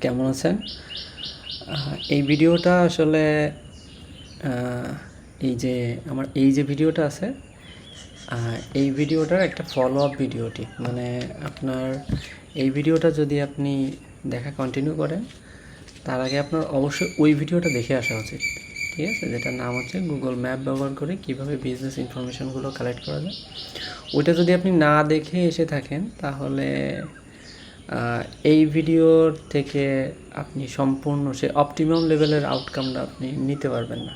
কেমন আছেন? এই ভিডিওটা আসলে এই যে ভিডিওটা আছে, এই ভিডিওটার একটা ফলো আপ ভিডিওটি, মানে আপনার এই ভিডিওটা যদি আপনি দেখা কন্টিনিউ করেন, তার আগে আপনার অবশ্যই ওই ভিডিওটা দেখে আসা উচিত। ঠিক আছে, যেটার নাম হচ্ছে গুগল ম্যাপ ব্যবহার করে কীভাবে বিজনেস ইনফরমেশনগুলো কালেক্ট করা যায়। ওইটা যদি আপনি না দেখে এসে থাকেন, তাহলে এই ভিডিওর থেকে আপনি সম্পূর্ণ সে অপটিমাম লেভেলের আউটকামটা আপনি নিতে পারবেন না।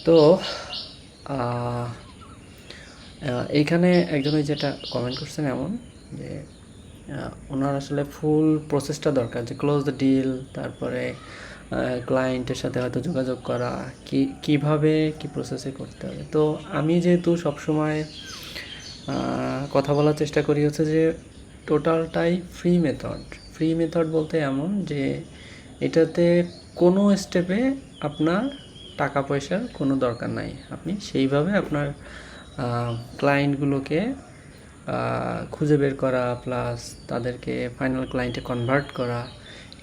তো এইখানে একজন যেটা কমেন্ট করছেন এমন যে ওনার আসলে ফুল প্রসেসটা দরকার, যে ক্লোজ দ্য ডিল, তারপরে ক্লায়েন্টের সাথে হয়তো যোগাযোগ করা, কীভাবে কী প্রসেসে করতে হবে। তো আমি যেহেতু সবসময় কথা বলার চেষ্টা করি হচ্ছে যে টোটালটাই ফ্রি মেথড বলতে এমন যে এটাতে কোনো স্টেপে আপনার টাকা পয়সার কোনো দরকার নাই। আপনি সেইভাবে আপনার ক্লায়েন্টগুলোকে খুঁজে বের করা, প্লাস তাদেরকে ফাইনাল ক্লায়েন্টে কনভার্ট করা,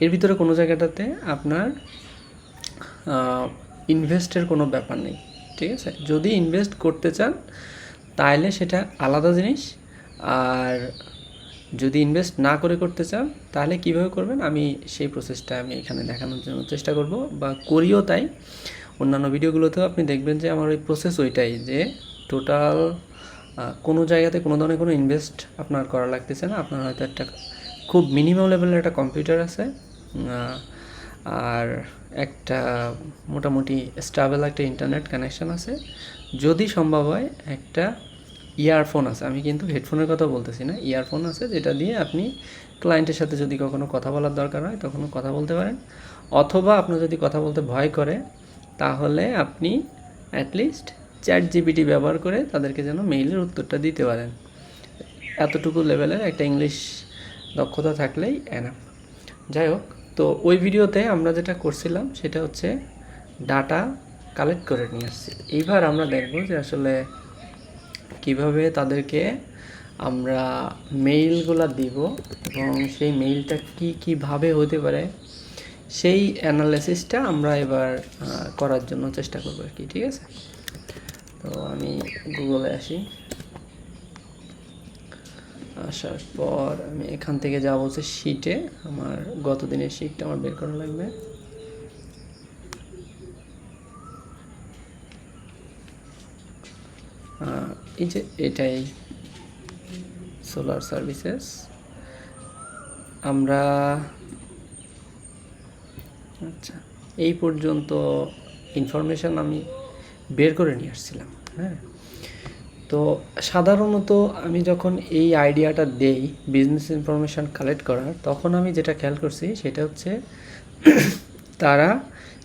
এর ভিতরে কোনো জায়গাটাতে আপনার ইনভেস্টের কোনো ব্যাপার নেই। ঠিক আছে, যদি ইনভেস্ট করতে চান তাহলে সেটা আলাদা জিনিস, আর যদি ইনভেস্ট না করে করতে চান তাহলে কিভাবে করবেন আমি সেই প্রসেসটা আমি এখানে দেখানোর জন্য চেষ্টা করব, বা করিও তাই। অন্যান্য ভিডিওগুলোতেও আপনি দেখবেন যে আমার ওই প্রসেস ওইটাই, যে টোটাল কোনো জায়গাতে কোনো ধরনের কোনো ইনভেস্ট আপনার করা লাগতেছে না। আপনার হয়তো একটা খুব মিনিমাম লেভেলের একটা কম্পিউটার আছে, আর একটা মোটামুটি স্টেবল একটা ইন্টারনেট কানেকশান আছে, যদি সম্ভব হয় একটা ইয়ারফোন আছে। আমি কিন্তু হেডফোনের কথা বলতেছি না, ইয়ারফোন আছে যেটা দিয়ে আপনি ক্লায়েন্টের সাথে যদি কখনো কথা বলার দরকার হয় তখনও কথা বলতে পারেন। অথবা আপনার যদি কথা বলতে ভয় করে, তাহলে আপনি অ্যাটলিস্ট ChatGPT ব্যবহার করে তাদেরকে যেন মেইলের উত্তরটা দিতে পারেন। এতটুকু লেভেলের একটা ইংলিশ দক্ষতা থাকলেই এনাফ। যাই হোক, তো ওই ভিডিওতে আমরা যেটা করছিলাম সেটা হচ্ছে ডাটা কালেক্ট করে নিয়ে আসছি। এইবার আমরা দেখব যে আসলে কিভাবে তাদেরকে আমরা মেইলগুলো দিব এবং সেই মেইলটা কীভাবে হতে পারে সেই অ্যানালাইসিসটা আমরা এবার করার জন্য চেষ্টা করব আর কি। ঠিক আছে, তো আমি গুগলে আসি। আসার পর আমি এখান থেকে যাব হচ্ছে শিটে, আমার গত দিনের শিটটা আমার বের করা লাগবে। এই যে এটাই সোলার সার্ভিসেস। আমরা আচ্ছা এই পর্যন্ত ইনফরমেশান আমি বের করে নিয়ে আসছিলাম। হ্যাঁ, তো সাধারণত আমি যখন এই আইডিয়াটা দেই বিজনেস ইনফরমেশান কালেক্ট করার, তখন আমি যেটা খেয়াল করছি সেটা হচ্ছে তারা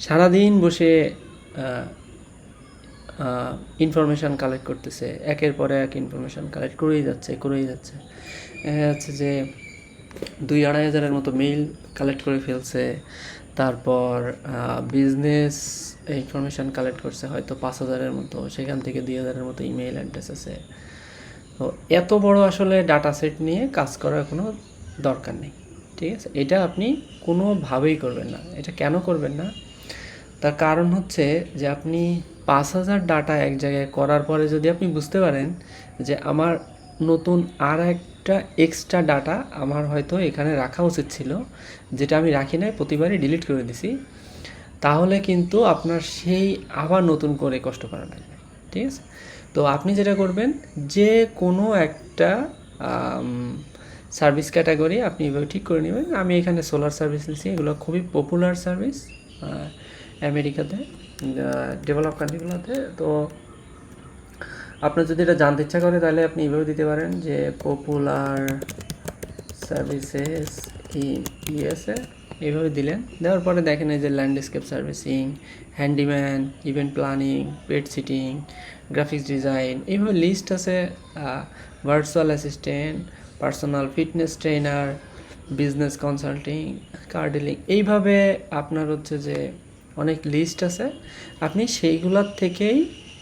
সারাদিন বসে ইনফরমেশান কালেক্ট করতেছে, একের পরে এক ইনফরমেশান কালেক্ট করেই যাচ্ছে। হচ্ছে যে 2-2.5 হাজারের মতো মেইল কালেক্ট করে ফেলছে, তারপর বিজনেস ইনফরমেশান কালেক্ট করছে হয়তো 5,000-এর মতো, সেখান থেকে 2,000-এর মতো ইমেইল অ্যাড্রেস আছে। তো এত বড় আসলে ডাটা সেট নিয়ে কাজ করার কোনো দরকার নেই। ঠিক আছে, এটা আপনি কোনোভাবেই করবেন না। এটা কেন করবেন না, তার কারণ হচ্ছে যে আপনি 5,000 ডাটা এক জায়গায় করার পরে যদি আপনি বুঝতে পারেন যে আমার নতুন আর একটা এক্সট্রা ডাটা আমার হয়তো এখানে রাখা উচিত ছিল, যেটা আমি রাখি নাই, প্রতিবারই ডিলিট করে দিছি, তাহলে কিন্তু আপনার সেই আবার নতুন করে কষ্ট করা লাগবে। ঠিক আছে, তো আপনি যেটা করবেন, যে কোনো একটা সার্ভিস ক্যাটাগরি আপনি এভাবে ঠিক করে নেবেন। আমি এখানে সোলার সার্ভিস নিচ্ছি, এগুলো খুবই পপুলার সার্ভিস আমেরিকাতে, ডেভেলপ কান্ট্রিগুলোতে। তো আপনার যদি এটা জানতে ইচ্ছা করে তাহলে আপনি এইভাবে দিতে পারেন যে পপুলার সার্ভিসেস ইন ইউএসএ, এইভাবে দিলেন। দেওয়ার পরে দেখেন এই যে landscape servicing, handyman, event planning, pet sitting, graphics design, এইভাবে লিস্ট আছে। Virtual assistant, personal fitness trainer, business consulting, car dealing, এইভাবে আপনার হচ্ছে যে অনেক লিস্ট আছে। আপনি সেইগুলোর থেকেই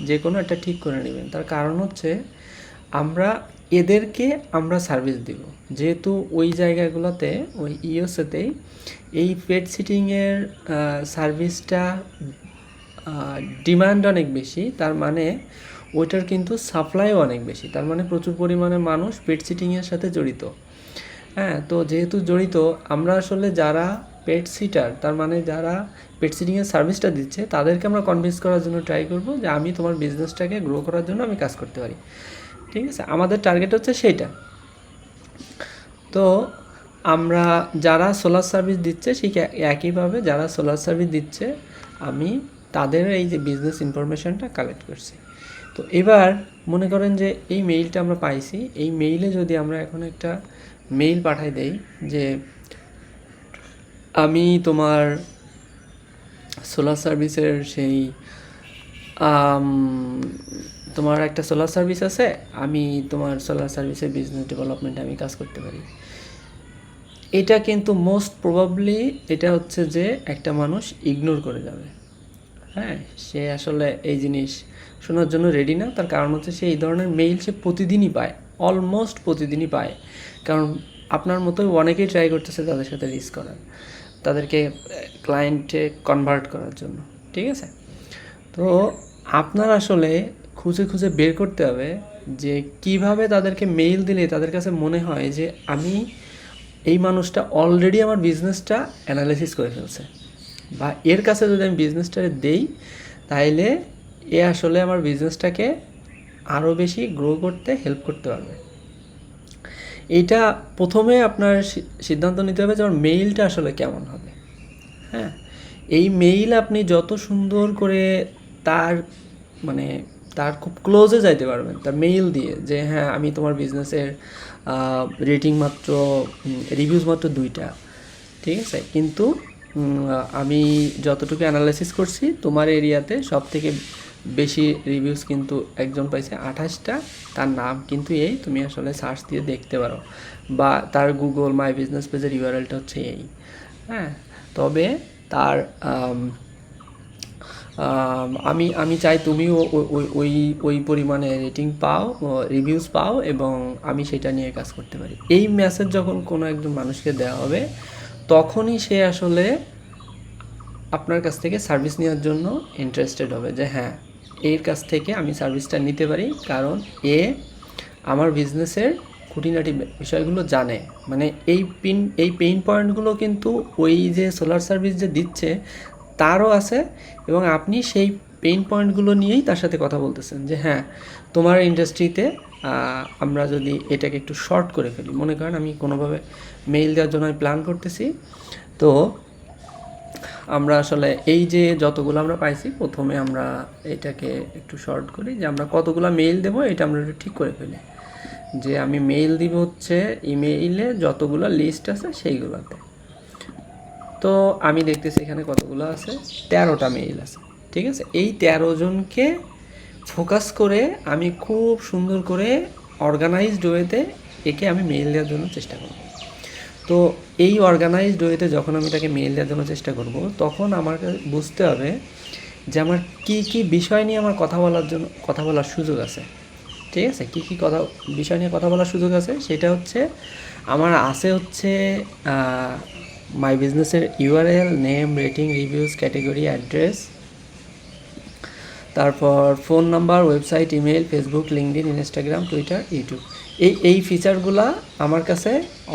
যে কোনো একটা ঠিক করে নেবেন। তার কারণ হচ্ছে আমরা এদেরকে আমরা সার্ভিস দিব, যেহেতু ওই জায়গাগুলোতে ওই ইউএসএতেই এই পেট সিটিংয়ের সার্ভিসটা ডিমান্ড অনেক বেশি, তার মানে ওইটার কিন্তু সাপ্লাইও অনেক বেশি, তার মানে প্রচুর পরিমাণে মানুষ পেট সিটিংয়ের সাথে জড়িত। হ্যাঁ, তো যেহেতু জড়িত, আমরা আসলে যারা পেট সিটার, তার মানে যারা পেট সিটিংয়ের সার্ভিসটা দিচ্ছে, তাদেরকে আমরা কনভিন্স করার জন্য ট্রাই করব যে আমি তোমার বিজনেসটাকে গ্রো করার জন্য আমি কাজ করতে পারি। ঠিক আছে, আমাদের টার্গেট হচ্ছে সেইটা। তো আমরা যারা সোলার সার্ভিস দিচ্ছে ঠিক একইভাবে যারা সোলার সার্ভিস দিচ্ছে আমি তাদের এই যে বিজনেস ইনফরমেশনটা কালেক্ট করছি। তো এবার মনে করেন যে এই মেইলটা আমরা পাইছি, এই মেইলে যদি আমরা এখন একটা মেইল পাঠাই দেই যে আমি তোমার সোলার সার্ভিসের সেই তোমার একটা সোলার সার্ভিস আছে, আমি তোমার সোলার সার্ভিসের বিজনেস ডেভেলপমেন্টে আমি কাজ করতে পারি। এটা কিন্তু মোস্ট প্রবাবলি এটা হচ্ছে যে একটা মানুষ ইগনোর করে যাবে। হ্যাঁ, সে আসলে এই জিনিস শোনার জন্য রেডি না। তার কারণ হচ্ছে সে এই ধরনের মেইল সে প্রতিদিনই পায়, অলমোস্ট প্রতিদিনই পায়। কারণ আপনার মতোই অনেকেই ট্রাই করতেছে তাদের সাথে রিচ করার, তাদেরকে ক্লায়েন্টে কনভার্ট করার জন্য। ঠিক আছে, তো আপনার আসলে খুঁজে খুঁজে বের করতে হবে যে কিভাবে তাদেরকে মেইল দিলে তাদের কাছে মনে হয় যে আমি এই মানুষটা অলরেডি আমার বিজনেসটা অ্যানালাইসিস করে ফেলছে, বা এর কাছে যদি আমি বিজনেসটা দেই তাহলে এ আসলে আমার বিজনেসটাকে আরও বেশি গ্রো করতে হেল্প করতে পারবে। এইটা প্রথমে আপনার সিদ্ধান্ত নিতে হবে যে আমার মেইলটা আসলে কেমন হবে। হ্যাঁ, এই মেইল আপনি যত সুন্দর করে তার মানে তার খুব ক্লোজে যাইতে পারবেন তার মেইল দিয়ে, যে হ্যাঁ আমি তোমার বিজনেসের রেটিং মাত্র রিভিউজ মাত্র 2টা, ঠিক আছে, কিন্তু আমি যতটুকু অ্যানালাইসিস করছি তোমার এরিয়াতে সব থেকে বেশি রিভিউজ কিন্তু একজন পাইছে 28টা, তার নাম কিন্তু এই, তুমি আসলে সার্চ দিয়ে দেখতে পারো, বা তার গুগল মাই বিজনেস পেজের ইউআরএলটা হচ্ছে এই। হ্যাঁ, তবে তার আমি আমি চাই তুমিও ওই ওই পরিমাণে রেটিং পাও, রিভিউজ পাও, এবং আমি সেটা নিয়ে কাজ করতে পারি। এই মেসেজ যখন কোনো একজন মানুষকে দেওয়া হবে তখনই সে আসলে আপনার কাছ থেকে সার্ভিস নেওয়ার জন্য ইন্টারেস্টেড হবে, যে হ্যাঁ এর কাছ থেকে আমি সার্ভিসটা নিতে পারি, কারণ এ আমার বিজনেসের খুঁটিনাটি বিষয়গুলো জানে। মানে এই পেইন পয়েন্টগুলো কিন্তু ওই যে সোলার সার্ভিস যে দিচ্ছে তারও আছে, এবং আপনি সেই পেইন পয়েন্টগুলো নিয়েই তার সাথে কথা বলতেছেন যে হ্যাঁ তোমার ইন্ডাস্ট্রিতে আমরা যদি এটাকে একটু শর্ট করে ফেলি, মনে করেন আমি কোনোভাবে মেইল দেওয়ার জন্য আমি প্ল্যান করতেছি, তো আমরা আসলে এই যে যতগুলো আমরা পাইছি প্রথমে আমরা এটাকে একটু শর্ট করি, যে আমরা কতগুলো মেইল দেবো এটা আমরা একটু ঠিক করে ফেলি, যে আমি মেইল দিব হচ্ছে ইমেইলে যতগুলো লিস্ট আছে সেইগুলোতে। তো আমি দেখতেছি এখানে কতগুলো আছে, 13টা মেইল আছে। ঠিক আছে, এই 13 জনকে ফোকাস করে আমি খুব সুন্দর করে অর্গানাইজড ওয়েতে একে আমি মেইল দেওয়ার জন্য চেষ্টা করব। তো এই অর্গানাইজড ওয়েতে যখন আমি তাকে মেইল দেওয়ার জন্য চেষ্টা করব তখন আমার বুঝতে হবে যে আমার কী কী বিষয় নিয়ে আমার কথা বলার সুযোগ আছে। ঠিক আছে, কী কী বিষয় নিয়ে কথা বলার সুযোগ আছে সেটা হচ্ছে আমার আছে হচ্ছে মাই বিজনেসের URL, name, rating, reviews, category, address, তারপর phone number, website, email, Facebook, LinkedIn, Instagram, Twitter, YouTube. এই ফিচারগুলো আমার কাছে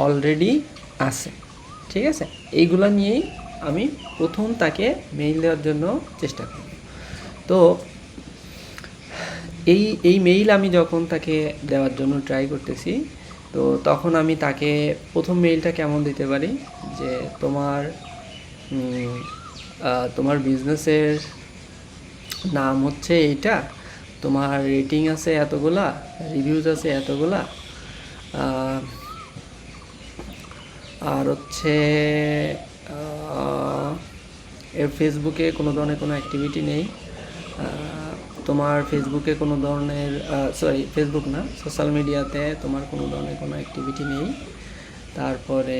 অলরেডি আছে। ঠিক আছে, এইগুলো নিয়েই আমি প্রথম তাকে মেইল দেওয়ার জন্য চেষ্টা করব। তো এই মেইল আমি যখন তাকে দেওয়ার জন্য ট্রাই করতেছি, তো তখন আমি তাকে প্রথম মেইলটা কেমন দিতে পারি, যে তোমার বিজনেসের নাম হচ্ছে এইটা, তোমার রেটিং আছে এতগুলা, রিভিউজ আছে এতগুলা, আর হচ্ছে এর ফেসবুকে কোনো ধরনের কোনো অ্যাক্টিভিটি নেই, তোমার ফেসবুকে কোনো ধরনের ফেসবুক না, সোশ্যাল মিডিয়াতে তোমার কোনো ধরনের কোনো অ্যাক্টিভিটি নেই, তারপরে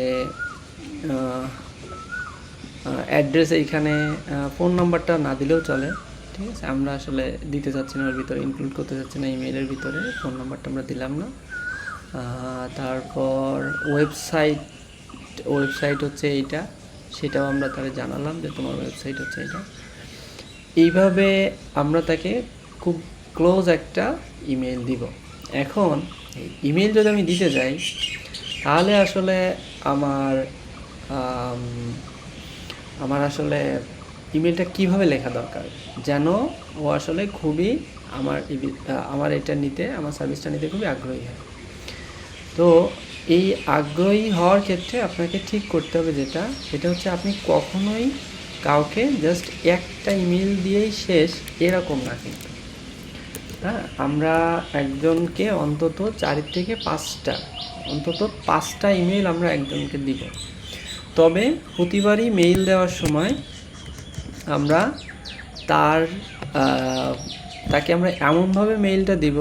অ্যাড্রেস এইখানে ফোন নাম্বারটা না দিলেও চলে। ঠিক আছে, আমরা আসলে দিতে চাচ্ছি না, ওর ভিতরে ইনক্লুড করতে চাচ্ছি না, ইমেইলের ভিতরে ফোন নাম্বারটা আমরা দিলাম না। তারপর ওয়েবসাইট ওয়েবসাইট হচ্ছে এইটা, সেটাও আমরা তাকে জানালাম যে তোমার ওয়েবসাইট হচ্ছে এটা। এইভাবে আমরা তাকে খুব ক্লোজ একটা ইমেল দিব। এখন ইমেল যদি আমি দিতে যাই তাহলে আসলে আমার আম, আমার আসলে ইমেলটা কিভাবে লেখা দরকার যেন ও আসলে খুবই আমার এটা নিতে, আমার সার্ভিসটা নিতে খুবই আগ্রহী হয়। তো এই আগ্রহী হওয়ার ক্ষেত্রে আপনাকে ঠিক করতে হবে সেটা হচ্ছে আপনি কখনোই কাউকে জাস্ট একটা ইমেল দিয়েই শেষ এরকম না কিন্তু। হ্যাঁ, আমরা একজনকে অন্তত 4 থেকে 5টা ইমেল আমরা একজনকে দিব। তবে প্রতিবারই মেইল দেওয়ার সময় আমরা তাকে আমরা এমনভাবে মেইলটা দিব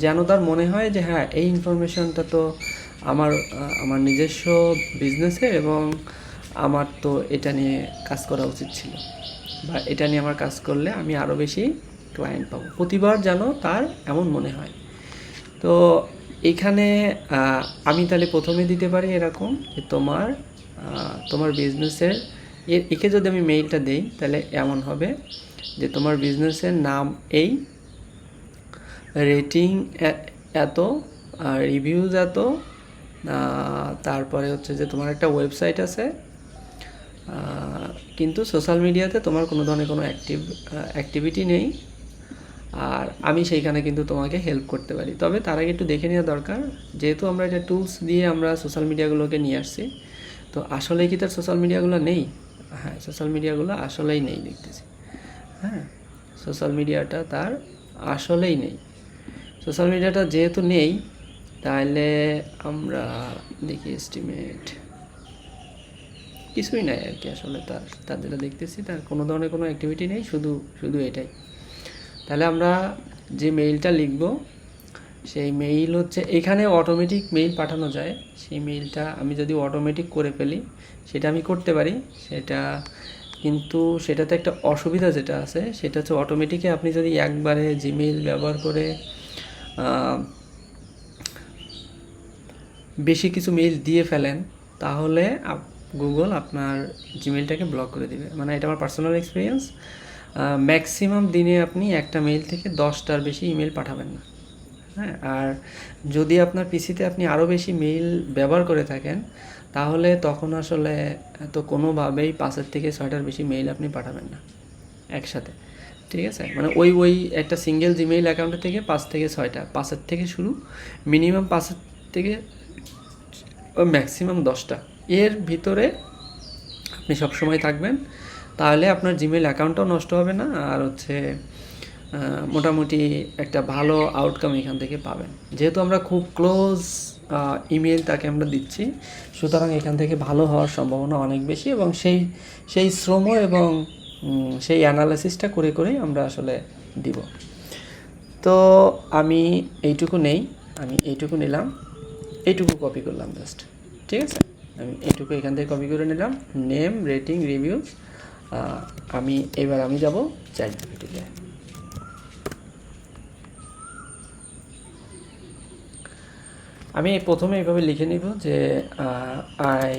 যেন তার মনে হয় যে হ্যাঁ, এই ইনফরমেশনটা তো আমার নিজস্ব বিজনেসের এবং আমার তো এটা নিয়ে কাজ করা উচিত ছিল, বা এটা নিয়ে আমার কাজ করলে আমি আরও বেশি ক্লায়েন্ট পাবো। প্রতিবার যেন তার এমন মনে হয়। তো এখানে আমি তাহলে প্রথমে দিতে পারি এরকম যে তোমার বিজনেসের একে যদি আমি মেইলটা দিই তাহলে এমন হবে যে তোমার বিজনেসের নাম এই, রেটিং এত, রিভিউজ এত, তারপরে হচ্ছে যে তোমার একটা ওয়েবসাইট আছে কিন্তু সোশ্যাল মিডিয়াতে তোমার কোনো ধরনের কোনো অ্যাক্টিভিটি নেই, আর আমি সেইখানে কিন্তু তোমাকে হেল্প করতে পারি। তবে তার আগে একটু দেখে নেওয়া দরকার, যেহেতু আমরা এটা টুলস দিয়ে আমরা সোশ্যাল মিডিয়াগুলোকে নিয়ে আসছি, তো আসলেই কি তার সোশ্যাল মিডিয়াগুলো নেই? হ্যাঁ, সোশ্যাল মিডিয়াগুলো আসলেই নেই দেখতেছি। হ্যাঁ, সোশ্যাল মিডিয়াটা তার আসলেই নেই। সোশ্যাল মিডিয়াটা যেহেতু নেই তাহলে আমরা দেখি এস্টিমেট কিছুই নাই আর কি। আসলে তার যেটা দেখতেছি তার কোনো ধরনের কোনো অ্যাক্টিভিটি নেই, শুধু এটাই। তাহলে আমরা যে মেইলটা লিখব সেই মেইল হচ্ছে, এখানে অটোমেটিক মেইল পাঠানো যায়, সেই মেইলটা আমি যদি অটোমেটিক করে ফেলি সেটা আমি করতে পারি, কিন্তু সেটাতে একটা অসুবিধা যেটা আছে সেটা হচ্ছে অটোমেটিকে আপনি যদি একবারে জিমেইল ব্যবহার করে বেশি কিছু মেইল দিয়ে ফেলেন তাহলে গুগল আপনার জিমেইলটাকে ব্লক করে দিবে। মানে এটা আমার পার্সোনাল এক্সপিরিয়েন্স। ম্যাক্সিমাম দিনে আপনি একটা মেইল থেকে 10টার বেশি ইমেল পাঠাবেন না। হ্যাঁ, আর যদি আপনার পিসিতে আপনি আরও বেশি মেইল ব্যবহার করে থাকেন তাহলে তখন আসলে তো কোনোভাবেই 5 থেকে 6টার বেশি মেইল আপনি পাঠাবেন না একসাথে। ঠিক আছে, মানে ওই একটা সিঙ্গেল জিমেইল অ্যাকাউন্টের থেকে 5 থেকে 6টা, 5 থেকে শুরু, মিনিমাম 5 থেকে ম্যাক্সিমাম 10টা, এর ভিতরে আপনি সবসময় থাকবেন। তাহলে আপনার জিমেইল অ্যাকাউন্টটাও নষ্ট হবে না, আর হচ্ছে মোটামুটি একটা ভালো আউটকাম এখান থেকে পাবেন। যেহেতু আমরা খুব ক্লোজ ইমেল তাকে আমরা দিচ্ছি, সুতরাং এখান থেকে ভালো হওয়ার সম্ভাবনা অনেক বেশি, এবং সেই শ্রম এবং সেই অ্যানালাইসিসটা করেই আমরা আসলে দিব। তো আমি এইটুকু নিলাম, এইটুকু কপি করলাম জাস্ট। ঠিক আছে, আমি এইটুকু এখান থেকে কপি করে নিলাম, নেম, রেটিং, রিভিউজ। আমি যাব চ্যাটজিপিটিতে। আমি প্রথমে এইভাবে লিখে নিব যে I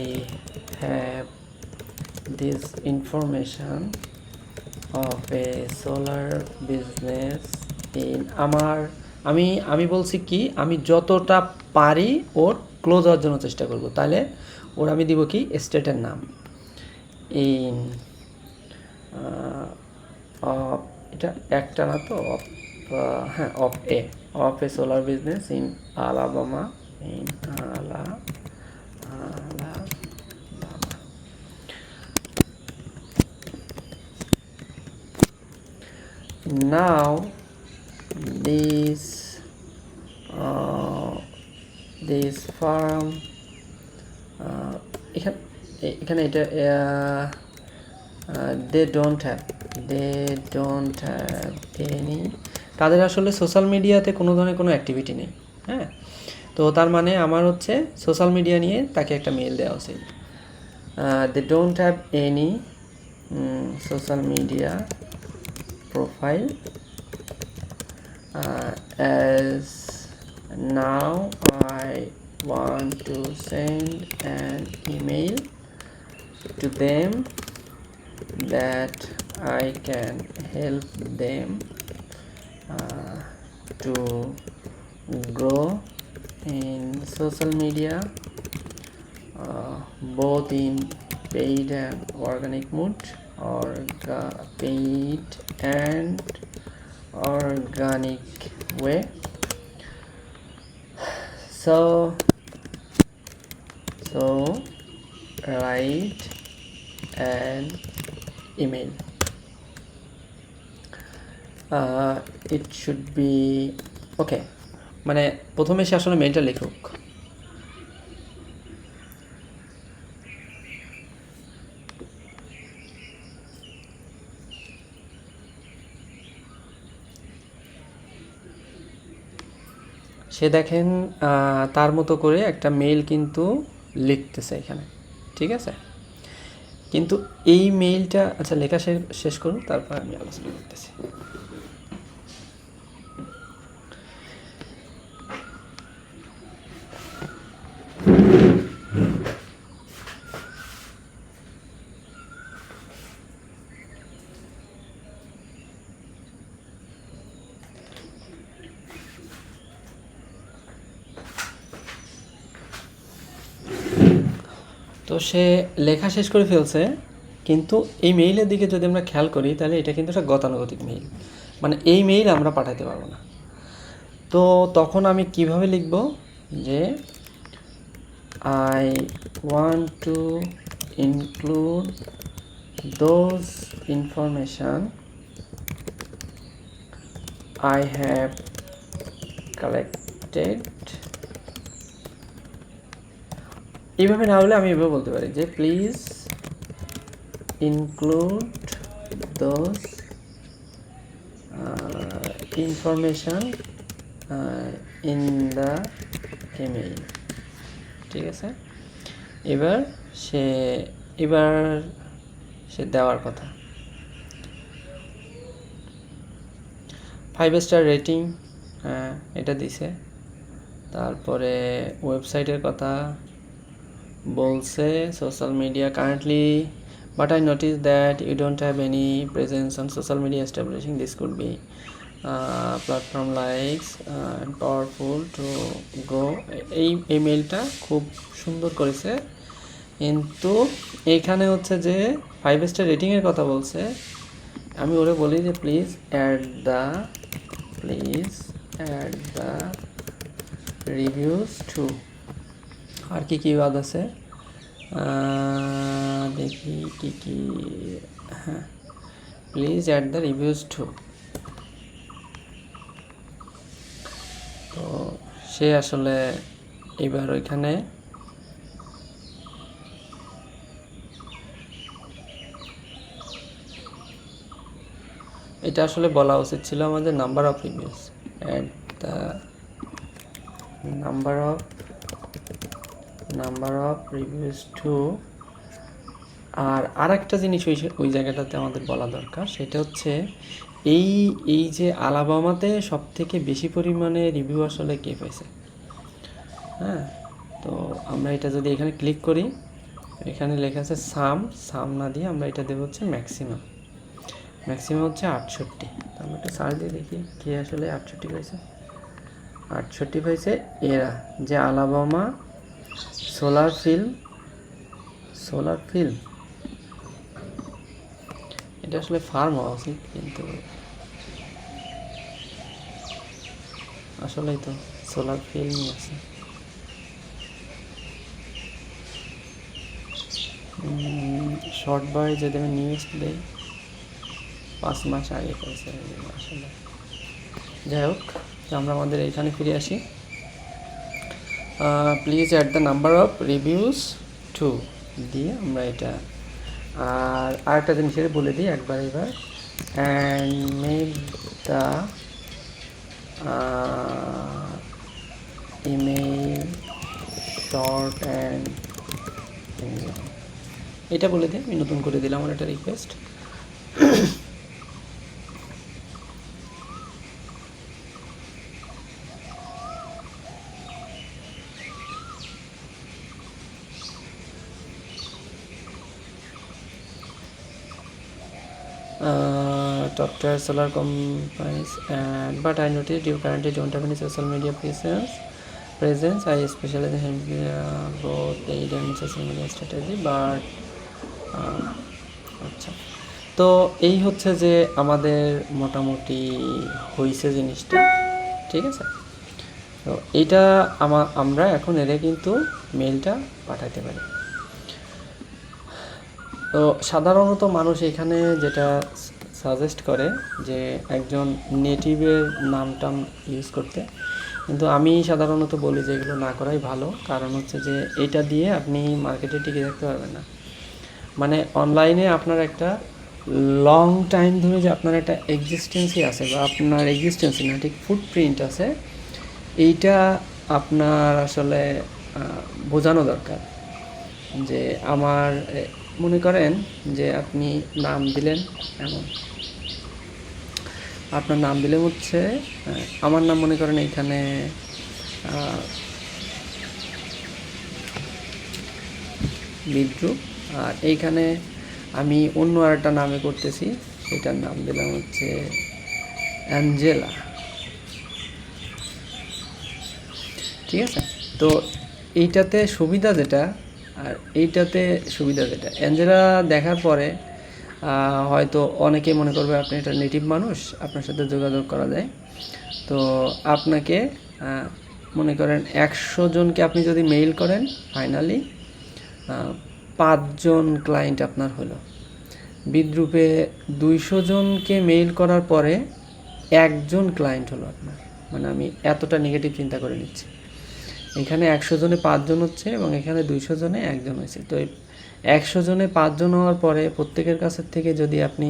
have this information of A solar business in আমি বলছি কি, আমি যতটা পারি ওর ক্লোজ হওয়ার জন্য চেষ্টা করব। তাহলে ওর আমি দিব কি, স্টেটের নাম ইন এটা একটা না তো, হ্যাঁ, of A solar business in Alabama, now this farm এখানে এটা they don't have any, তাদের আসলে সোশ্যাল মিডিয়াতে কোনো ধরনের কোনো অ্যাক্টিভিটি নেই। হ্যাঁ, তো তার মানে আমার হচ্ছে সোশ্যাল মিডিয়া নিয়ে তাকে একটা মেল দেওয়া উচিত। they don't have any social media profile as now I want to send an email to them that I can help them to grow in social media, both in paid and organic mode, or paid and organic way. So write an email. It should be okay, মানে প্রথমে সে আসলে মেইলটা লিখুক। সে দেখেন তার মতো করে একটা mail কিন্তু লিখতেছে এখানে, ঠিক আছে? কিন্তু এই মেইলটা আচ্ছা লেখা শেষ করুন, তারপর আমি আলোচনা করতেছি। তো সে লেখা শেষ করে ফেলছে, কিন্তু এই মেইলের দিকে যদি আমরা খেয়াল করি তাহলে এটা কিন্তু একটা গতানুগতিক মেইল, মানে এই মেইল আমরা পাঠাতে পারবো না। তো তখন আমি কিভাবে লিখব যে I want to include those information I have collected। এইভাবে না হলে আমি এভাবে বলতে পারি যে please include those information in the email, ঠিক আছে? এবার সে দেওয়ার কথা 5 স্টার রেটিং, এটা দিছে। তারপরে ওয়েবসাইটের কথা বলছে, social media currently, but I notice that you don't have any presence on social media establishing this could be platform likes and powerful to grow. এই মেইলটা খুব সুন্দর করেছে, কিন্তু এইখানে হচ্ছে যে 5 স্টার রেটিংয়ের কথা বলছে। আমি ওরে বলি যে please add the reviews too. আর কি বাদ আছে দেখি কি, হ্যাঁ, please add the reviews too. তো সে আসলে এবার ওইখানে এটা আসলে বলা উচিত ছিল আমাদের number of reviews, at the number of reviews too. আর একটা জিনিস ওই জায়গাটাতে আমাদের বলা দরকার, সেটা হচ্ছে এই যে আলাবামাতে সব থেকে বেশি পরিমাণে রিভিউ আসলে কে পাইছে। হ্যাঁ, তো আমরা এটা যদি এখানে ক্লিক করি, এখানে লেখা আছে সাম না দিয়ে আমরা এটা দেবো হচ্ছে ম্যাক্সিমাম হচ্ছে 68। তো আমরা একটা সার্চ দিয়ে দেখি কে আসলে 68 পাইছে। 68 পাইছে এরা, যে আলাবামা সোলার ফিল্ম, এটা আসলে ফার্ম হওয়া উচিত, কিন্তু আসলেই তো সোলার ফিল্মই আছে। শর্ট বাই যদি আমি নিউজ দিই 5 মাস আগে পাইছে আসলে। যাই হোক, আমরা আমাদের এইখানে ফিরে আসি। Please add the number of reviews to দিয়ে আমরা এটা, আর আরেকটা জিনিস বলে দিই একবার এবার, and make the email short and, এটা বলে দিই। আমি নতুন করে দিলাম আমার একটা request. top tier solar companies, but I noticed you currently don't have any social media presence. I specialize in both paid and social media strategy, but আচ্ছা, তো এই হচ্ছে যে আমাদের মোটামুটি হয়েছে জিনিসটা, ঠিক আছে। তো এইটা আমরা এখন এর কিন্তু মেইলটা পাঠাতে পারি। তো সাধারণত মানুষ এখানে যেটা সাজেস্ট করে যে একজন নেটিভের নাম ইউজ করতে, কিন্তু আমি সাধারণত বলি যে এগুলো না করাই ভালো। কারণ হচ্ছে যে এটা দিয়ে আপনি মার্কেটে টিকে থাকতে পারবেন না। মানে অনলাইনে আপনার একটা লং টাইম ধরে যে আপনার একটা এক্সিস্টেন্সই আছে, বা আপনার এক্সিস্টেন্সই না, ঠিক ফুটপ্রিন্ট আছে, এইটা আপনার আসলে বোঝানো দরকার। যে আমার মনে করেন যে আপনি নাম দিলেন, এমন আপনার নাম দিলে হচ্ছে আমার নাম মনে করেন এইখানে বিদ্রুপ, আর এইখানে আমি অন্য আরেকটা নামে করতেছি, সেটার নাম দিলাম হচ্ছে অ্যাঞ্জেলা, ঠিক আছে। তো এইটাতে সুবিধা যেটা, আর এইটাতে সুবিধা যেটা, অ্যাঞ্জেলা দেখার পরে হয়তো অনেকে মনে করবে আপনি একটা নেটিভ মানুষ, আপনার সাথে যোগাযোগ করা যায়। তো আপনাকে মনে করেন 100 জনকে আপনি যদি মেইল করেন, ফাইনালি 5 জন ক্লায়েন্ট আপনার হলো। বিদ্রুপে 200 জনকে মেইল করার পরে 1 জন ক্লায়েন্ট হলো আপনার। মানে আমি এতটা নেগেটিভ চিন্তা করে নিচ্ছি। এখানে 100 জনে 5 জন হচ্ছে, এবং এখানে 200 জনে 1 জন হয়েছে। তো 100 জনে 5 জন হওয়ার পরে প্রত্যেকের কাছের থেকে যদি আপনি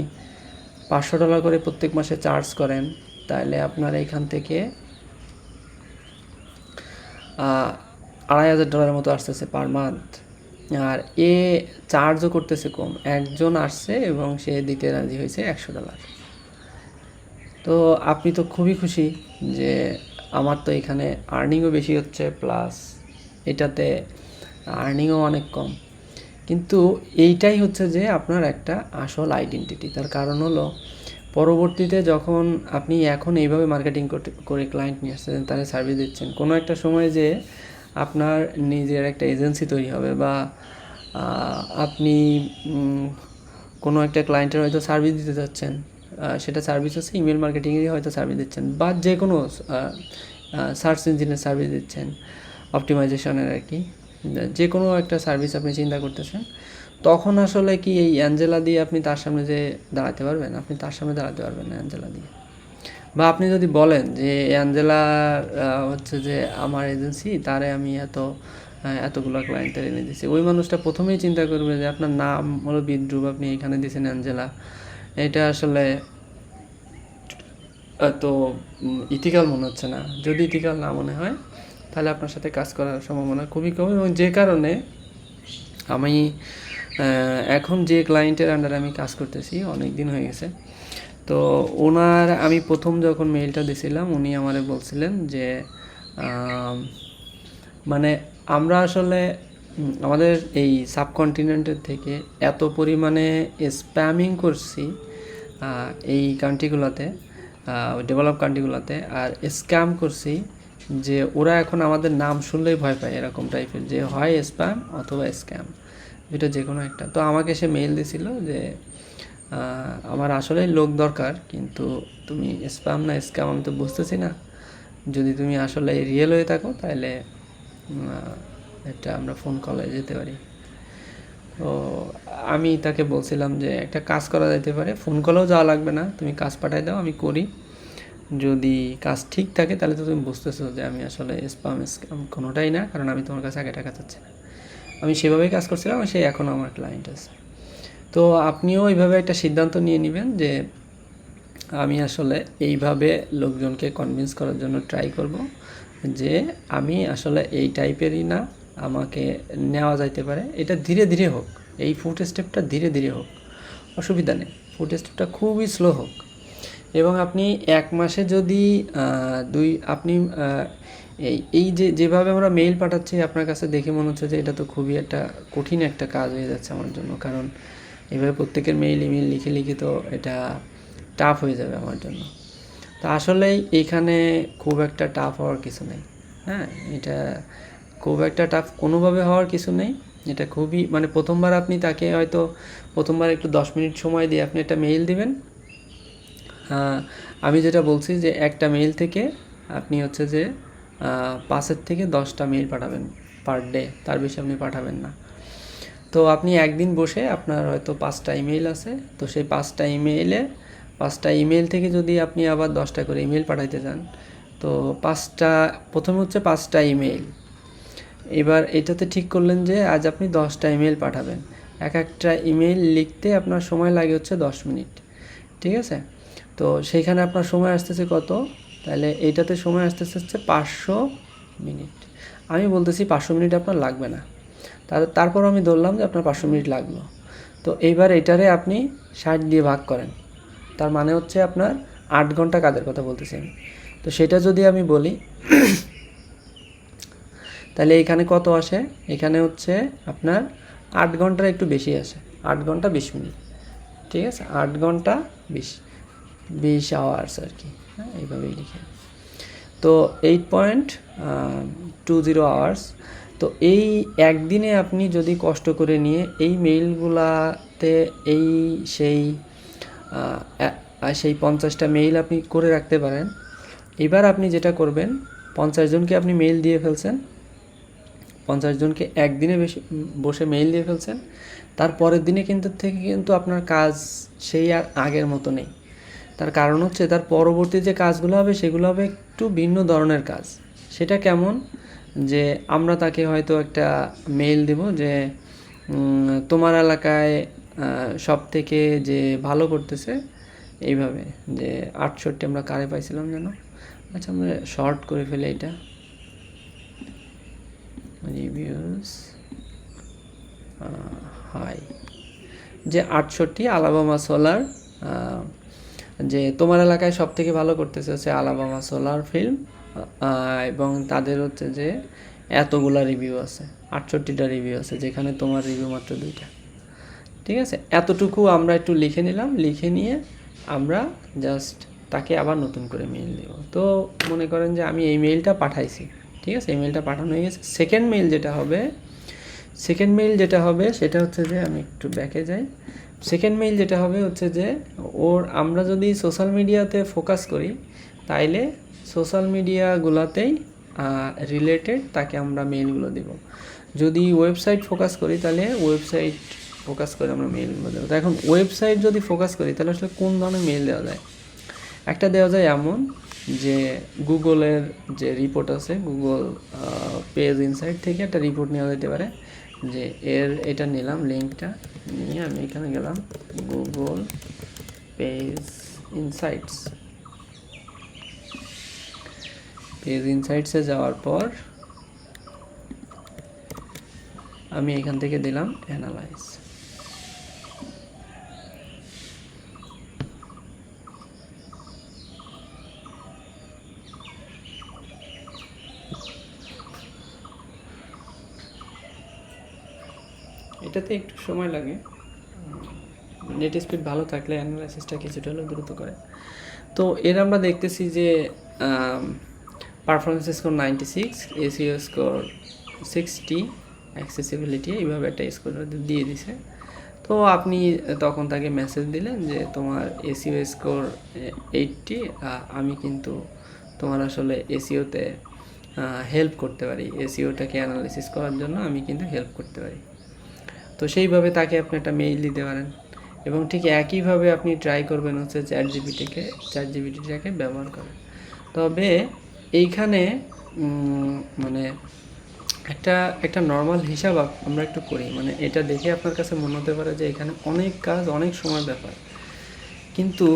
$500 করে প্রত্যেক মাসে চার্জ করেন, তাহলে আপনার এখান থেকে $2,500 মতো আসতেছে পার মান্থ। আর এ চার্জও করতেছে কম, 1 জন আসছে এবং সে দিতে রাজি হয়েছে $100। তো আপনি তো খুবই খুশি যে আমার তো এখানে আর্নিংও বেশি হচ্ছে, প্লাস এটাতে আর্নিংও অনেক কম। কিন্তু এইটাই হচ্ছে যে আপনার একটা আসল আইডেন্টিটি। তার কারণ হলো পরবর্তীতে যখন আপনি এখন এইভাবে মার্কেটিং করে ক্লায়েন্ট নিয়ে আসছেন, তারা সার্ভিস দিচ্ছেন, কোনো একটা সময় যে আপনার নিজের একটা এজেন্সি তৈরি হবে, বা আপনি কোনো একটা ক্লায়েন্টের হয়তো সার্ভিস দিতে যাচ্ছেন, সেটা সার্ভিস হচ্ছে ইমেল মার্কেটিংয়েরই হয়তো সার্ভিস দিচ্ছেন, বা যে কোনো সার্চ ইঞ্জিনের সার্ভিস দিচ্ছেন, অপটিমাইজেশনের আর কি, যে কোনো একটা সার্ভিস আপনি চিন্তা করতেছেন। তখন আসলে কি এই অ্যাঞ্জেলা দিয়ে আপনি তার সামনে যে দাঁড়াতে পারবেন? আপনি তার সামনে দাঁড়াতে পারবেন না অ্যাঞ্জেলা দিয়ে। বা আপনি যদি বলেন যে অ্যাঞ্জেলা হচ্ছে যে আমার এজেন্সি, তারে আমি এতগুলো ক্লায়েন্টের এনে দিয়েছি, ওই মানুষটা প্রথমেই চিন্তা করবে যে আপনার নাম হলো বিদ্রুপ, আপনি এখানে দিয়েছেন অ্যাঞ্জেলা। এটা আসলে এত ইথিক্যাল মনে হচ্ছে না। যদি ইথিক্যাল না মনে হয়, তাহলে আপনার সাথে কাজ করার সম্ভাবনা খুবই কম। এবং যে কারণে আমি এখন যে ক্লায়েন্টের আন্ডারে আমি কাজ করতেছি, অনেক দিন হয়ে গেছে, তো ওনার আমি প্রথম যখন মেইলটা দিয়েছিলাম, উনি আমারে বলছিলেন যে মানে আমরা আসলে আমাদের এই সাবকন্টিনেন্টের থেকে এত পরিমাণে স্প্যামিং করছি এই কান্ট্রিগুলোতে, ডেভেলপ কান্ট্রিগুলোতে, আর স্ক্যাম করছি যে ওরা এখন আমাদের নাম শুনলেই ভয় পায়, এরকম টাইপের, যে হয় স্প্যাম অথবা স্ক্যাম, এটা যে কোনো একটা। তো আমাকে সে মেইল দিছিল যে আমার আসলেই লোক দরকার, কিন্তু তুমি স্প্যাম না স্ক্যাম আমি তো বুঝতেছি না, যদি তুমি আসলে রিয়েল হয়ে থাকো তাহলে এটা আমরা ফোন কলে যেতে পারি। তো আমি তাকে বলছিলাম যে একটা কাজ করা যেতে পারে, ফোন কলেও যাওয়া লাগবে না, তুমি কাজ পাঠাই দাও, আমি করি। যদি কাজ ঠিক থাকে তাহলে তো তুমি বুঝতেছো যে আমি আসলে স্প্যাম স্ক্যাম কোনোটাই না, কারণ আমি তোমার কাছে আগে টাকা চাচ্ছি না। আমি সেভাবেই কাজ করছিলাম, সে এখনও আমার ক্লায়েন্ট আছে। তো আপনিও এইভাবে একটা সিদ্ধান্ত নিয়ে নেবেন যে আমি আসলে এইভাবে লোকজনকে কনভিন্স করার জন্য ট্রাই করব যে আমি আসলে এই টাইপেরই না, আমাকে নেওয়া যাইতে পারে। এটা ধীরে ধীরে হোক, এই ফুট স্টেপটা ধীরে ধীরে হোক, অসুবিধা নেই, ফুট স্টেপটা খুবই স্লো হোক। এবং আপনি 1 মাসে যদি আপনি এই যেভাবে আমরা মেইল পাঠাচ্ছি আপনার কাছে, দেখে মনে হচ্ছে যে এটা তো খুবই একটা কঠিন একটা কাজ হয়ে যাচ্ছে আমার জন্য। কারণ এভাবে প্রত্যেকের মেইল ইমেল লিখে লিখে তো এটা টাফ হয়ে যাবে আমার জন্য। তো আসলেই এইখানে খুব একটা টাফ হওয়ার কিছু নেই। হ্যাঁ, এটা খুব একটা টাফ কোনোভাবে হওয়ার কিছু নেই। এটা খুবই মানে প্রথমবার আপনি তাকে হয়তো প্রথমবার একটু 10 মিনিট সময় দিয়ে আপনি একটা মেইল দিবেন। আমি যেটা বলছি যে একটা মেইল থেকে আপনি হচ্ছে যে 5 থেকে 10টা মেইল পাঠাবেন পার ডে, তার বেশি আপনি পাঠাবেন না। তো আপনি একদিন বসে আপনার হয়তো 5টা ইমেইল আছে, তো সেই 5টা ইমেইল থেকে যদি আপনি আবার 10টা করে ইমেইল পাঠাইতে চান, তো প্রথমে হচ্ছে 5টা ইমেইল। এবার এটাতে ঠিক করলেন যে আজ আপনি 10টা ইমেইল পাঠাবেন। একটা ইমেইল লিখতে আপনার সময় লাগে হচ্ছে 10 মিনিট, ঠিক আছে? তো সেইখানে আপনার সময় আসতেছে কত? তাহলে এইটাতে সময় আসতেছে হচ্ছে 500 মিনিট। আমি বলতেছি 500 মিনিট আপনার লাগবে না, তারপর আমি ধরলাম যে আপনার 500 মিনিট লাগলো। তো এইবার এটারে আপনি 60 দিয়ে ভাগ করেন, তার মানে হচ্ছে আপনার 8 ঘন্টা কাজের কথা বলতেছি আমি। তো সেটা যদি আমি বলি তাহলে এখানে কত আসে? এখানে হচ্ছে আপনার 8 ঘন্টার একটু বেশি আসে, 8 ঘন্টা 20 মিনিট, ঠিক আছে? 8 ঘন্টা 20 আওয়ার্স আর কি, হ্যাঁ, এইভাবেই লিখে। তো 8.20 আওয়ার্স। তো এই একদিনে আপনি যদি কষ্ট করে নিয়ে এই মেইলগুলাতে সেই 50টা মেইল আপনি করে রাখতে পারেন। এবার আপনি যেটা করবেন, 50 জনকে আপনি মেইল দিয়ে ফেলছেন, 50 জনকে একদিনে বসে মেইল দিয়ে ফেলছেন। তার পরের দিনে কিন্তু আপনার কাজ সেই আর আগের মতো নেই। তার কারণ হচ্ছে তার পরবর্তী যে কাজগুলো হবে সেগুলো হবে একটু ভিন্ন ধরনের কাজ। সেটা কেমন? যে আমরা তাকে হয়তো একটা মেইল দেব যে তোমার এলাকায় সব থেকে যে ভালো করতেছে, এইভাবে যে 68 আমরা কারে পাইছিলাম যেন, আচ্ছা আমরা শর্ট করে ফেলে এটা, রিভিউস হাই, যে 68 আলাবামা সোলার, যে তোমার এলাকায় সব থেকে ভালো করতেছে হচ্ছে আলাবামা সোলার ফিল্ম, এবং তাদের হচ্ছে যে এতগুলা রিভিউ আছে, 68টা রিভিউ আছে, যেখানে তোমার রিভিউ মাত্র 2টা, ঠিক আছে? এতটুকু আমরা একটু লিখে নিলাম, লিখে নিয়ে আমরা জাস্ট তাকে আবার নতুন করে মেইল দেব। তো মনে করেন যে আমি এই মেইলটা পাঠাইছি, ঠিক আছে? এই মেইলটা পাঠানো হয়ে গেছে। সেকেন্ড মেইল যেটা হবে সেটা হচ্ছে যে আমি একটু ব্যাকে যাই। সেকেন্ড মেইল যেটা হবে হচ্ছে যে আমরা যদি সোশ্যাল মিডিয়াতে ফোকাস করি তাইলে সোশ্যাল মিডিয়াগুলোতেই রিলেটেড তাকে আমরা মেইলগুলো দেব। যদি ওয়েবসাইট ফোকাস করি তাহলে ওয়েবসাইট ফোকাস করে আমরা মেইলগুলো দেবো। তো এখন ওয়েবসাইট যদি ফোকাস করি তাহলে আসলে কোন ধরনের মেইল দেওয়া যায়? একটা দেওয়া যায় এমন যে গুগলের যে রিপোর্ট আছে, গুগল পেজ ইনসাইট থেকে একটা রিপোর্ট নেওয়া যেতে পারে, যে এটা নিলাম, লিঙ্কটা নিয়ে আমি এখানে গেলাম গুগল পেজ ইনসাইটসে যাওয়ার পর আমি এখান থেকে দিলাম অ্যানালাইজ। এটাতে একটু সময় লাগে, নেট স্পিড ভালো থাকলে অ্যানালাইসিসটা কিছুটা হলেও দ্রুত করে। তো এর আমরা দেখতেছি যে performance score 96, SEO score 60, accessibility এইভাবে একটা স্কোর দিয়ে দিছে। তো আপনি তখন তাকে মেসেজ দিলেন যে তোমার এসিও স্কোর 80, আমি কিন্তু তোমার আসলে এসিওতে হেল্প করতে পারি, এসিওটাকে অ্যানালাইসিস করার জন্য আমি কিন্তু হেল্প করতে পারি। তো সেইভাবে তাকে আপনি একটা মেইল দিতে পারেন। এবং ঠিক একইভাবে আপনি ট্রাই করবেন হচ্ছে চ্যাট জিপিটিটাকে ব্যবহার করেন। তবে এইখানে মানে একটা নর্মাল হিসাব আমরা একটু করি, মানে এটা দেখে আপনার কাছে মনে হতে পারে যে এখানে অনেক কাজ, অনেক সময় ব্যাপার, কিন্তু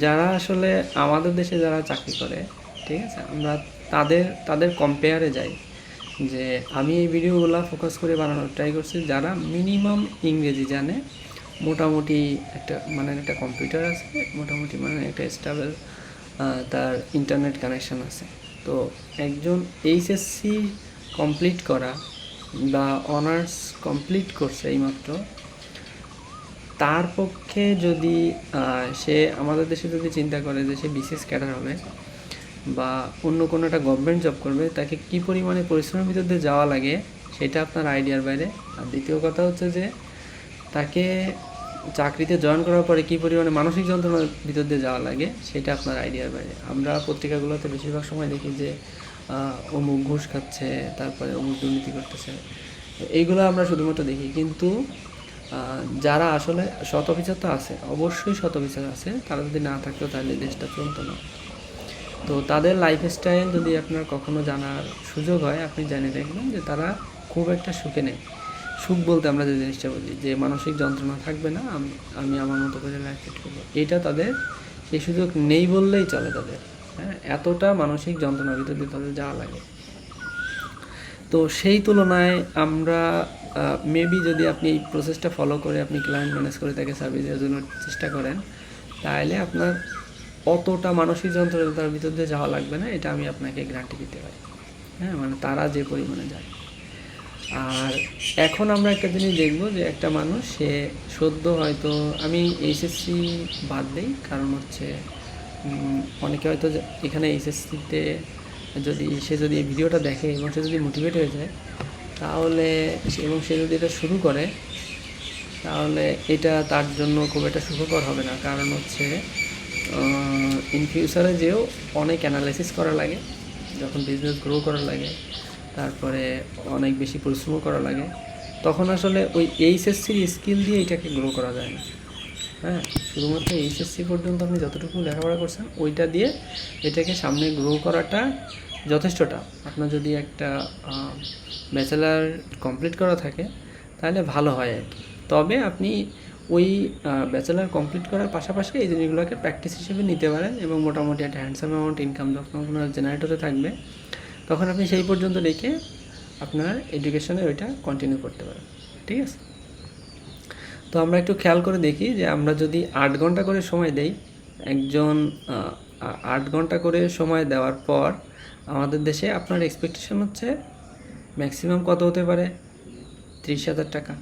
যারা আসলে আমাদের দেশে যারা চাকরি করে, ঠিক আছে, আমরা তাদের কম্পেয়ারে যাই, যে আমি এই ভিডিওগুলো ফোকাস করে বানানোর ট্রাই করছি যারা মিনিমাম ইংরেজি জানে, মোটামুটি একটা কম্পিউটার আছে, মোটামুটি একটা স্টেবল তার ইন্টারনেট কানেকশান আছে। তো একজন এইচএসসি কমপ্লিট করা বা অনার্স কমপ্লিট করছে এইমাত্র, তার পক্ষে যদি সে আমাদের দেশে যদি চিন্তা করে যে সে বিসিএস ক্যাডার হবে বা অন্য কোনো একটা গভর্নমেন্ট জব করবে, তাকে কী পরিমাণে পরিশ্রমের ভিতর দিয়ে যাওয়া লাগে সেটা আপনার আইডিয়ার বাইরে। আর দ্বিতীয় কথা হচ্ছে যে তাকে চাকরিতে জয়েন করার পরে কী পরিমাণে মানসিক যন্ত্রণার ভিতর দিয়ে যাওয়া লাগে সেটা আপনার আইডিয়ার বাইরে। আমরা পত্রিকাগুলোতে বেশিরভাগ সময় দেখি যে অমুক ঘুষ খাচ্ছে, তারপরে অমুক দুর্নীতি করতেছে, এইগুলো আমরা শুধুমাত্র দেখি। কিন্তু যারা আসলে সৎ অফিসার তো আছে, অবশ্যই সৎ অফিসার আছে, তারা যদি না থাকতো তাহলে দেশটা চলতো না। তো তাদের লাইফস্টাইল যদি আপনার কখনো জানার সুযোগ হয়, আপনি জেনে দেখবেন যে তারা খুব একটা সুখে নেই। সুখ বলতে আমরা যে জিনিসটা বলি যে মানসিক যন্ত্রণা থাকবে না, আমি আমার মতো করে লাইফ লিড করবো, এটা তাদের এই সুযোগ নেই বললেই চলে তাদের। হ্যাঁ, এতটা মানসিক যন্ত্রণার ভিতর দিয়ে তাদের যাওয়া লাগে। তো সেই তুলনায় আমরা মেবি যদি আপনি এই প্রসেসটা ফলো করে আপনি ক্লায়েন্ট ম্যানেজ করে তাকে সার্ভিস দেওয়ার জন্য চেষ্টা করেন, তাহলে আপনার অতটা মানসিক যন্ত্রণার ভিতর দিয়ে যাওয়া লাগবে না, এটা আমি আপনাকে গ্যারান্টি দিতে পারি। হ্যাঁ, মানে তারা যে পরিমাণে যায়। আর এখন আমরা একটা জিনিস দেখবো যে একটা মানুষ সে সদ্য হয়তো, আমি এইচএসসি বাদ দিই, কারণ হচ্ছে অনেকে হয়তো এখানে এইচএসসিতে সে যদি এই ভিডিওটা দেখে এবং সে যদি মোটিভেট হয়ে যায় তাহলে, এবং সে যদি এটা শুরু করে, তাহলে এটা তার জন্য খুব একটা সুখকর হবে না। কারণ হচ্ছে ইন ফিউচারে যেও অনেক অ্যানালাইসিস করা লাগে, যখন বিজনেস গ্রো করা লাগে, তারপরে অনেক বেশি পরিশ্রম করা লাগে, তখন আসলে ওই এইচএসসির স্কিল দিয়ে এটাকে গ্রো করা যায় না। হ্যাঁ, শুধুমাত্র এইচএসসি পর্যন্ত আপনি যতটুকু লেখাপড়া করছেন ওইটা দিয়ে এটাকে সামনে গ্রো করাটা যথেষ্টটা। আপনার যদি একটা ব্যাচেলার কমপ্লিট করা থাকে তাহলে ভালো হয় আর কি। তবে আপনি ওই ব্যাচেলার কমপ্লিট করার পাশাপাশি এই জিনিসগুলোকে প্র্যাকটিস হিসেবে নিতে পারেন, এবং মোটামুটি একটা হ্যান্ডসাম অ্যামাউন্ট ইনকাম যখন আপনার জেনারেটরে থাকবে তখন আপনি সেই পর্যন্ত রেখে আপনার এডুকেশনে ওইটা কন্টিনিউ করতে পারেন। ঠিক আছে? তো আমরা একটু খেয়াল করে দেখি যে আমরা যদি 8 ঘন্টা করে সময় দেই, একজন 8 ঘন্টা করে সময় দেওয়ার পর আমাদের দেশে আপনার এক্সপেকটেশন হচ্ছে ম্যাক্সিমাম কত হতে পারে? 30,000 টাকা।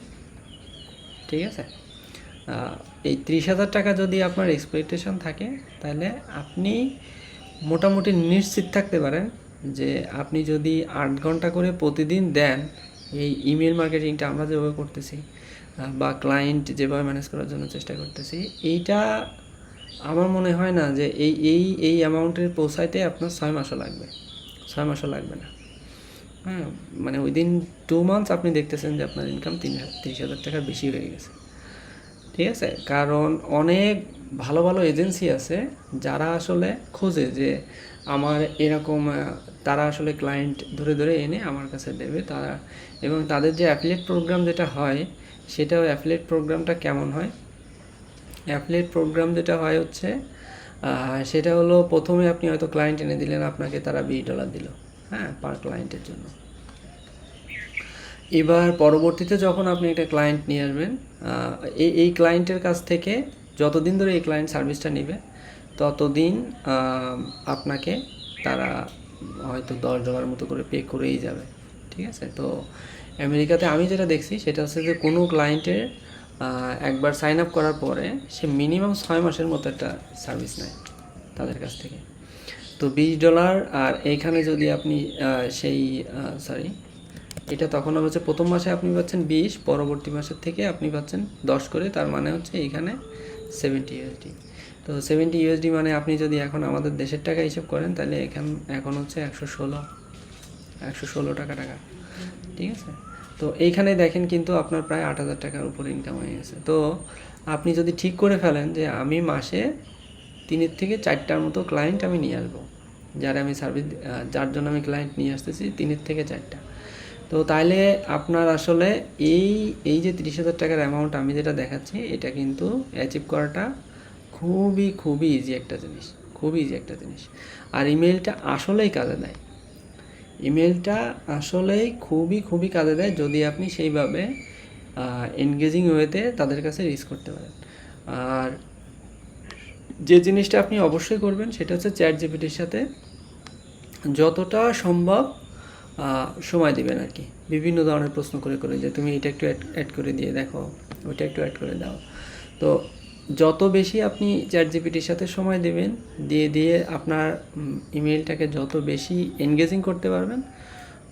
ঠিক আছে? এই 30,000 টাকা যদি আপনার এক্সপেকটেশন থাকে তাহলে আপনি মোটামুটি নিশ্চিত থাকতে পারেন যে আপনি যদি 8 ঘন্টা করে প্রতিদিন দেন, এই ইমেল মার্কেটিংটা আমরা যেভাবে করতেছি বা ক্লায়েন্ট যেভাবে ম্যানেজ করার জন্য চেষ্টা করতেছি, এইটা আমার মনে হয় না যে এই অ্যামাউন্টের পৌঁছাইতে আপনার 6 মাসও লাগবে। 6 মাসও লাগবে না। হ্যাঁ, মানে উইদিন 2 মান্থস আপনি দেখতেছেন যে আপনার ইনকাম 30,000 টাকার বেশি হয়ে গেছে। ঠিক আছে? কারণ অনেক ভালো ভালো এজেন্সি আছে যারা আসলে খোঁজে যে আমার এরকম, তারা আসলে ক্লায়েন্ট ধরে ধরে এনে আমার কাছে দেবে তারা, এবং তাদের যে অ্যাফিলিয়েট প্রোগ্রাম যেটা হয় সেটাও, অ্যাফিলিয়েট প্রোগ্রামটা কেমন হয়? অ্যাফিলিয়েট প্রোগ্রাম যেটা হয় হচ্ছে সেটা হলো, প্রথমে আপনি হয়তো ক্লায়েন্ট এনে দিলেন, আপনাকে তারা $20 দিল, হ্যাঁ, পার ক্লায়েন্টের জন্য। এবার পরবর্তীতে যখন আপনি একটা ক্লায়েন্ট নিয়ে আসবেন, এই ক্লায়েন্টের কাছ থেকে যতদিন ধরে এই ক্লায়েন্ট সার্ভিসটা নেবে ততদিন আপনাকে তারা হয়তো $10 মতো করে পে করেই যাবে। ঠিক আছে? তো আমেরিকাতে আমি যেটা দেখছি সেটা হচ্ছে যে কোনো ক্লায়েন্টের একবার সাইন আপ করার পরে সে মিনিমাম 6 মাসের মতো একটা সার্ভিস নেয় তাদের কাছ থেকে। তো $20, আর এইখানে যদি আপনি এটা তখন হচ্ছে প্রথম মাসে আপনি পাচ্ছেন 20, পরবর্তী মাসের থেকে আপনি পাচ্ছেন 10 করে, তার মানে হচ্ছে এইখানে $70। তো $70 মানে আপনি যদি এখন আমাদের দেশের টাকা হিসেব করেন তাহলে এখন হচ্ছে 116 টাকা। ঠিক আছে? তো এইখানে দেখেন কিন্তু আপনার প্রায় 8,000 টাকার উপরে ইনকাম হয়ে গেছে। তো আপনি যদি ঠিক করে ফেলেন যে আমি মাসে 3 থেকে 4টার মতো ক্লায়েন্ট আমি নিয়ে আসবো, যার জন্য আমি ক্লায়েন্ট নিয়ে আসতেছি 3 থেকে 4টা, তো তাহলে আপনার আসলে এই যে 30,000 টাকার অ্যামাউন্ট আমি যেটা দেখাচ্ছি, এটা কিন্তু অ্যাচিভ করাটা খুবই ইজি একটা জিনিস। আর ইমেলটা আসলেই কাজে দেয়। ইমেলটা আসলেই খুবই কাজে দেয় যদি আপনি সেইভাবে এনগেজিং ওয়েতে তাদের কাছে রিচ করতে পারেন। আর যে জিনিসটা আপনি অবশ্যই করবেন সেটা হচ্ছে চ্যাট জিপিটির সাথে যতটা সম্ভব সময় দিবেন আর কি। বিভিন্ন ধরনের প্রশ্ন করে যে তুমি এটা একটু অ্যাড করে দিয়ে দেখো, ওইটা একটু অ্যাড করে দাও। তো যত বেশি আপনি চ্যাট জিপিটির সাথে সময় দেবেন, দিয়ে আপনার ইমেলটাকে যত বেশি এনগেজিং করতে পারবেন,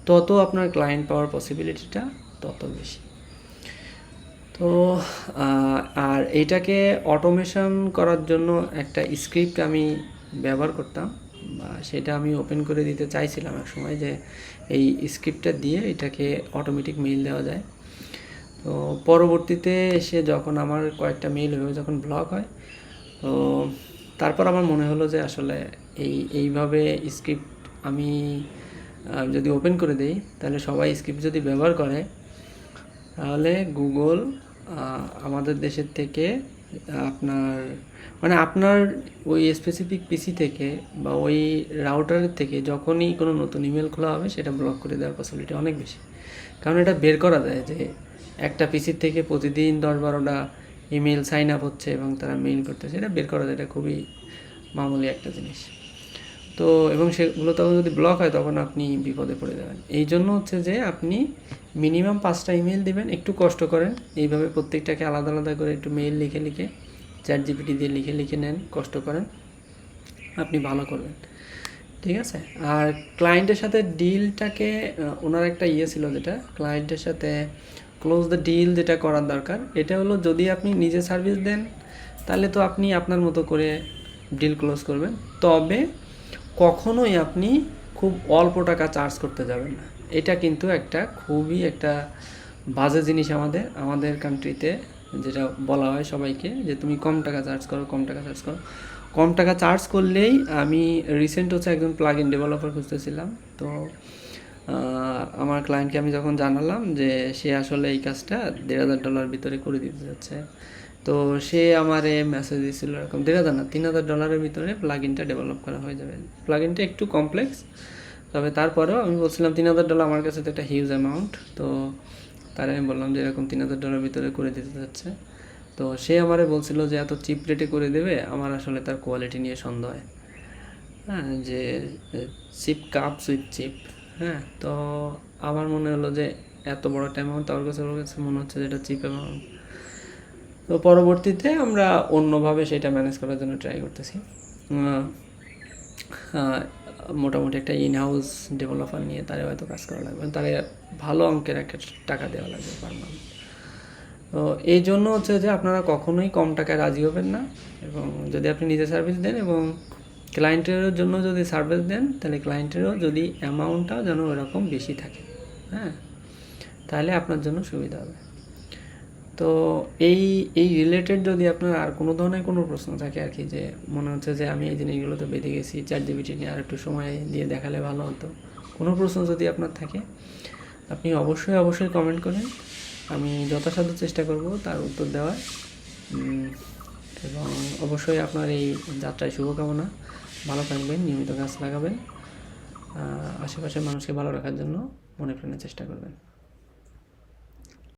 তত আপনার ক্লায়েন্ট পাওয়ার পসিবিলিটিটা তত বেশি। তো আর এইটাকে অটোমেশন করার জন্য একটা স্ক্রিপ্ট আমি ব্যবহার করতাম, বা সেটা আমি ওপেন করে দিতে চাইছিলাম এক সময়, যে এই স্ক্রিপ্টটা দিয়ে এটাকে অটোমেটিক মেইল দেওয়া যায়। তো পরবর্তীতে এসে যখন আমার কয়েকটা মেইল হয়ে যখন ব্লক হয়, তো তারপর আমার মনে হলো যে আসলে এইভাবে স্ক্রিপ্ট আমি যদি ওপেন করে দিই, তাহলে সবাই স্ক্রিপ্ট যদি ব্যবহার করে, তাহলে গুগল আমাদের দেশের থেকে আপনার ওই স্পেসিফিক পিসি থেকে বা ওই রাউটারের থেকে যখনই কোনো নতুন ইমেল খোলা হবে, সেটা ব্লক করে দেওয়ার পসিবিলিটি অনেক বেশি। কারণ এটা বের করা যায় যে একটা পিসির থেকে প্রতিদিন 10-12টা ইমেল সাইন আপ হচ্ছে এবং তারা মেইল করতেছে, এটা বের করা যায়। এটা খুবই মামুলি একটা জিনিস। তো এবং সেগুলো তখন যদি ব্লক হয়, তখন আপনি বিপদে পড়ে যাবেন। এই জন্য হচ্ছে যে আপনি মিনিমাম 5টা ইমেল দিবেন, একটু কষ্ট করেন, এইভাবে প্রত্যেকটাকে আলাদা আলাদা করে একটু মেইল লিখে চ্যাট জিপিটি দিয়ে লিখে নেন, কষ্ট করেন, আপনি ভালো করবেন। ঠিক আছে। আর ক্লায়েন্টের সাথে ডিলটাকে ওনার একটা ছিল, যেটা ক্লায়েন্টের সাথে ক্লোজ দ্য ডিল যেটা করার দরকার, এটা হলো যদি আপনি নিজে সার্ভিস দেন, তাহলে তো আপনি আপনার মতো করে ডিল ক্লোজ করবেন। তবে কখনোই আপনি খুব অল্প টাকা চার্জ করতে যাবেন না। এটা কিন্তু খুবই একটা বাজে জিনিস আমাদের কান্ট্রিতে, যেটা বলা হয় সবাইকে যে তুমি কম টাকা চার্জ করো। কম টাকা চার্জ করলেই, আমি রিসেন্ট হচ্ছে একজন প্লাগ ইন ডেভেলপার খুঁজতেছিলাম। তো আমার ক্লায়েন্টকে আমি যখন জানালাম যে সে আসলে এই কাজটা $1,500 ভিতরে করে দিতে যাচ্ছে, তো সে আমারে মেসেজ দিয়েছিল এরকম, 1,500 না, $3,000 ভিতরে প্লাগ ইনটা ডেভেলপ করা হয়ে যাবে। প্লাগ ইনটা একটু কমপ্লেক্স, তবে তারপরেও আমি বলছিলাম $3,000 আমার কাছে তো একটা হিউজ অ্যামাউন্ট। তো তারে আমি বললাম যে এরকম $3,000 ভিতরে করে দিতে যাচ্ছে। তো সে আমারে বলছিল যে এত চিপ রেটে করে দেবে। আমার আসলে তার কোয়ালিটি নিয়ে সন্দেহ হয়, হ্যাঁ, যে চিপ কাপস উইথ চিপ। হ্যাঁ, তো আমার মনে হলো যে এত বড় একটা অ্যামাউন্ট ওর কাছে মনে হচ্ছে যে এটা চিপ অ্যামাউন্ট। তো পরবর্তীতে আমরা অন্যভাবে সেটা ম্যানেজ করার জন্য ট্রাই করতেছি। মোটামুটি একটা ইন হাউস ডেভেলপার নিয়ে তারে হয়তো কাজ করা লাগবে, তারে ভালো অঙ্কের একটা টাকা দেওয়া লাগবে পার মান্থ। তো এই জন্য হচ্ছে যে আপনারা কখনোই কম টাকায় রাজি হবেন না, এবং যদি আপনি নিজে সার্ভিস দেন এবং ক্লায়েন্টের জন্য যদি সার্ভিস দেন, তাহলে ক্লায়েন্টেরও যদি অ্যামাউন্টটা যেন ওরকম বেশি থাকে, হ্যাঁ, তাহলে আপনার জন্য সুবিধা হবে। তো এই রিলেটেড যদি আপনার আর কোনো ধরনের কোনো প্রশ্ন থাকে আর কি, যে মনে হচ্ছে যে আমি এই জিনিসগুলোতে বেঁধে গেছি, চ্যাট জিপিটি নিয়ে আর একটু সময় দিয়ে দেখালে ভালো হতো, কোনো প্রশ্ন যদি আপনার থাকে, আপনি অবশ্যই কমেন্ট করেন। আমি যথাসাধ্য চেষ্টা করব তার উত্তর দেওয়ার। এবং অবশ্যই আপনার এই যাত্রায় শুভকামনা। ভালো থাকবেন, নিয়মিত গাছ লাগাবেন, আশেপাশের মানুষকে ভালো রাখার জন্য মনে প্রাণে চেষ্টা করবেন।